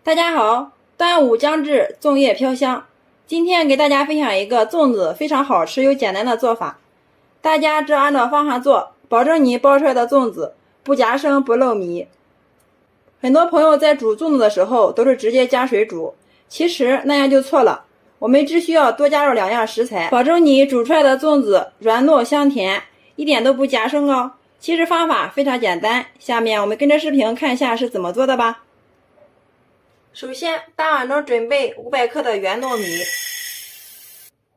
大家好，端午将至，粽叶飘香。今天给大家分享一个粽子非常好吃又简单的做法，大家只要按照方法做，保证你包出来的粽子不夹生不漏米。很多朋友在煮粽子的时候都是直接加水煮，其实那样就错了。我们只需要多加入2样食材，保证你煮出来的粽子软糯香甜，一点都不夹生哦。其实方法非常简单，下面我们跟着视频看一下是怎么做的吧。首先，大碗中准备500克的圆糯米，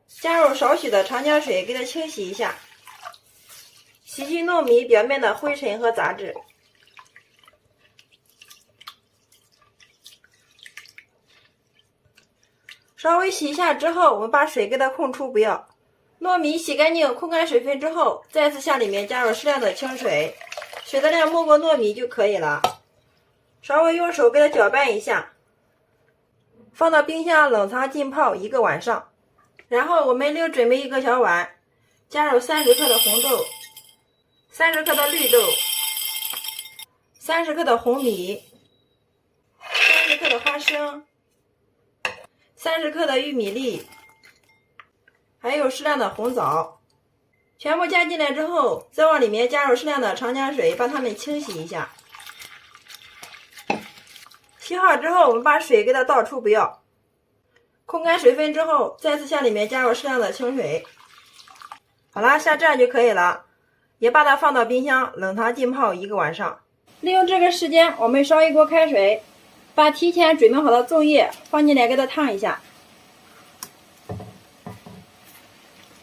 加入少许的长江水，给它清洗一下，洗去糯米表面的灰尘和杂质。稍微洗一下之后，我们把水给它控出不要。糯米洗干净、控干水分之后，再次向里面加入适量的清水，水的量没过糯米就可以了。稍微用手给它搅拌一下。放到冰箱冷藏浸泡1个晚上，然后我们另准备一个小碗，加入30克的红豆、30克的绿豆、30克的红米、30克的花生、30克的玉米粒，还有适量的红枣，全部加进来之后，再往里面加入适量的长江水，把它们清洗一下。洗好之后，我们把水给它倒出不要，控干水分之后，再次向里面加入适量的清水。好了，像这样就可以了，也把它放到冰箱冷藏浸泡1个晚上。利用这个时间，我们烧一锅开水，把提前准备好的粽叶放进来给它烫一下。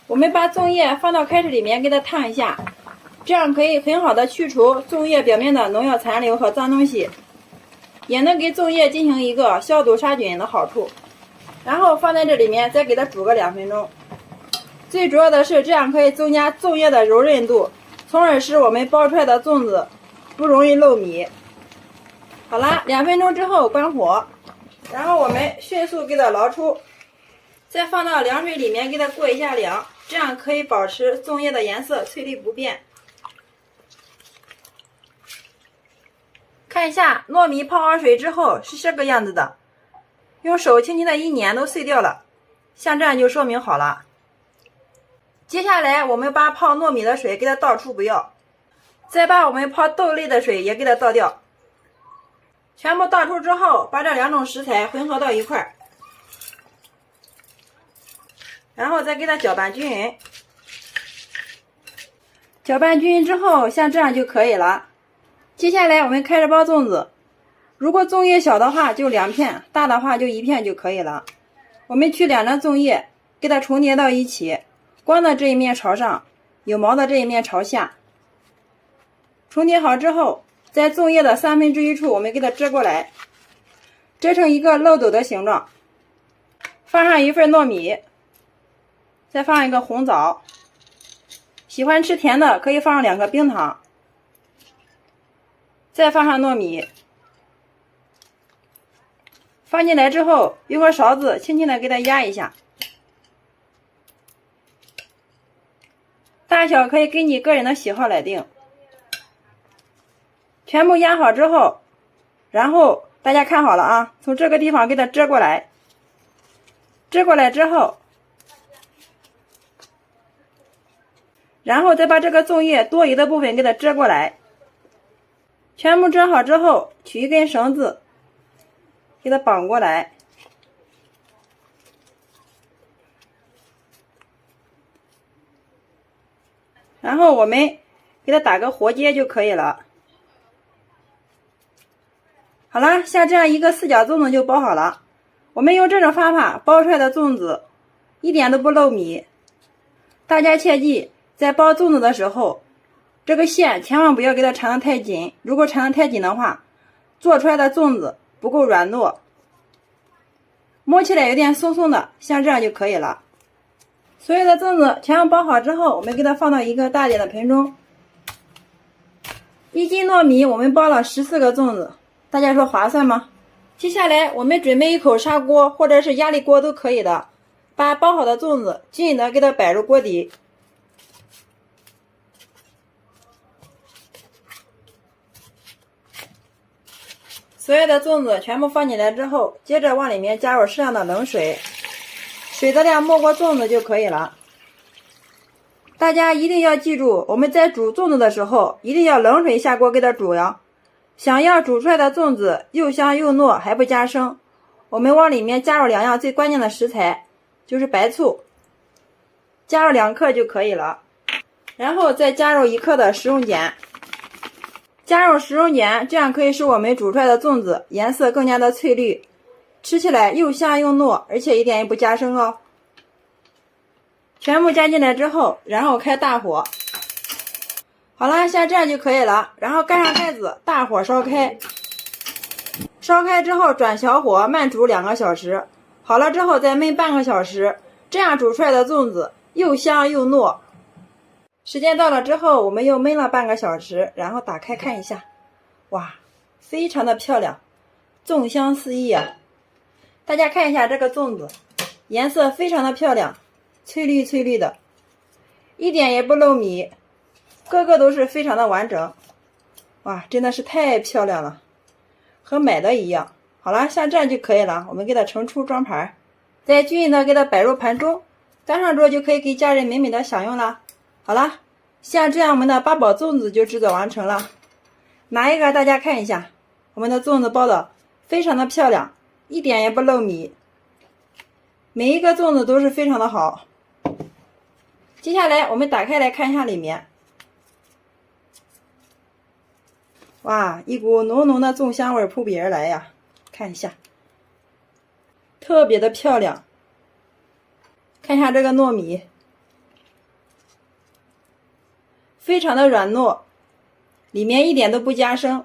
我们把粽叶放到开水里面给它烫一下，这样可以很好的去除粽叶表面的农药残留和脏东西，也能给粽叶进行一个消毒杀菌的好处。然后放在这里面再给它煮个2分钟。最主要的是这样可以增加粽叶的柔韧度，从而使我们包出来的粽子不容易漏米。好啦，2分钟之后关火，然后我们迅速给它捞出，再放到凉水里面给它过一下凉，这样可以保持粽叶的颜色翠绿不变。看一下糯米泡好水之后是这个样子的，用手轻轻的一捻都碎掉了，像这样就说明好了。接下来我们把泡糯米的水给它倒出不要，再把我们泡豆类的水也给它倒掉。全部倒出之后，把这2种食材混合到一块儿，然后再给它搅拌均匀。搅拌均匀之后，像这样就可以了。接下来我们开始包粽子，如果粽叶小的话就2片，大的话就1片就可以了。我们取2张粽叶，给它重叠到一起，光的这一面朝上，有毛的这一面朝下。重叠好之后，在粽叶的1/3处我们给它折过来，折成一个漏斗的形状，放上1份糯米，再放一个红枣，喜欢吃甜的可以放上2颗冰糖，再放上糯米，放进来之后，用个勺子轻轻的给它压一下，大小可以根据个人的喜好来定。全部压好之后，然后大家看好了啊，从这个地方给它折过来，折过来之后，然后再把这个粽叶多余的部分给它折过来，全部折好之后，取一根绳子给它绑过来，然后我们给它打个活结就可以了。好啦，像这样一个4角粽子就包好了。我们用这种方法包出来的粽子一点都不漏米。大家切记，在包粽子的时候，这个线千万不要给它缠得太紧，如果缠得太紧的话，做出来的粽子不够软糯，摸起来有点松松的，像这样就可以了。所有的粽子全部包好之后，我们给它放到一个大点的盆中。1斤糯米我们包了14个粽子，大家说划算吗？接下来我们准备一口砂锅或者是压力锅都可以的，把包好的粽子均匀的给它摆入锅底。所有的粽子全部放进来之后，接着往里面加入适量的冷水，水的量没过粽子就可以了。大家一定要记住，我们在煮粽子的时候，一定要冷水下锅给它煮呀。想要煮出来的粽子又香又糯还不加生，我们往里面加入2样最关键的食材，就是白醋，加入2克就可以了。然后再加入1克的食用碱，加入食用碱，这样可以使我们煮出来的粽子颜色更加的翠绿，吃起来又香又糯，而且一点也不加生哦。全部加进来之后，然后开大火。好了，像这样就可以了。然后盖上盖子，大火烧开。烧开之后转小火慢煮2个小时。好了之后再焖半个小时，这样煮出来的粽子又香又糯。时间到了之后，我们又焖了半个小时，然后打开看一下，哇，非常的漂亮，粽香四溢啊！大家看一下这个粽子，颜色非常的漂亮，翠绿翠绿的，一点也不漏米，个个都是非常的完整。哇，真的是太漂亮了，和买的一样。好了，像这样就可以了，我们给它盛出装盘，再均匀的给它摆入盘中，端上桌就可以给家人美美的享用了。好了，像这样我们的8宝粽子就制作完成了。拿一个大家看一下，我们的粽子包的非常的漂亮，一点也不漏米，每一个粽子都是非常的好。接下来我们打开来看一下里面，哇，一股浓浓的粽香味扑鼻而来呀！看一下，特别的漂亮。看一下这个糯米，非常的软糯，里面一点都不加生。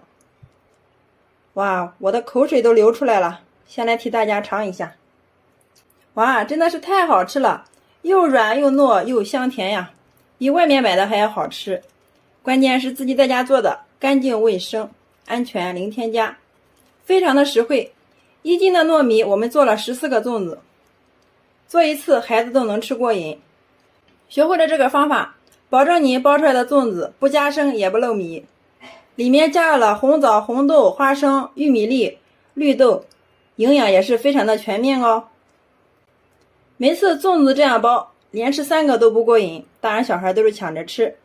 哇，我的口水都流出来了，先来替大家尝一下。哇，真的是太好吃了，又软又糯又香甜呀，比外面买的还要好吃。关键是自己在家做的，干净卫生，安全零添加，非常的实惠。1斤的糯米我们做了14个粽子，做一次孩子都能吃过瘾。学会了这个方法，保证你包出来的粽子不加生也不漏米，里面加入了红枣、红豆、花生、玉米粒、绿豆，营养也是非常的全面哦。每次粽子这样包，连吃3个都不过瘾，大人小孩都是抢着吃。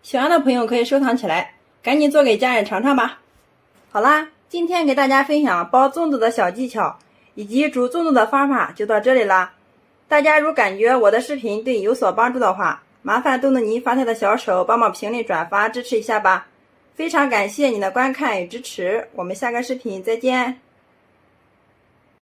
喜欢的朋友可以收藏起来，赶紧做给家人尝尝吧。好啦，今天给大家分享包粽子的小技巧以及煮粽子的方法就到这里啦。大家如感觉我的视频对你有所帮助的话，麻烦动动您发财的小手，帮忙评论转发支持一下吧。非常感谢你的观看与支持，我们下个视频再见。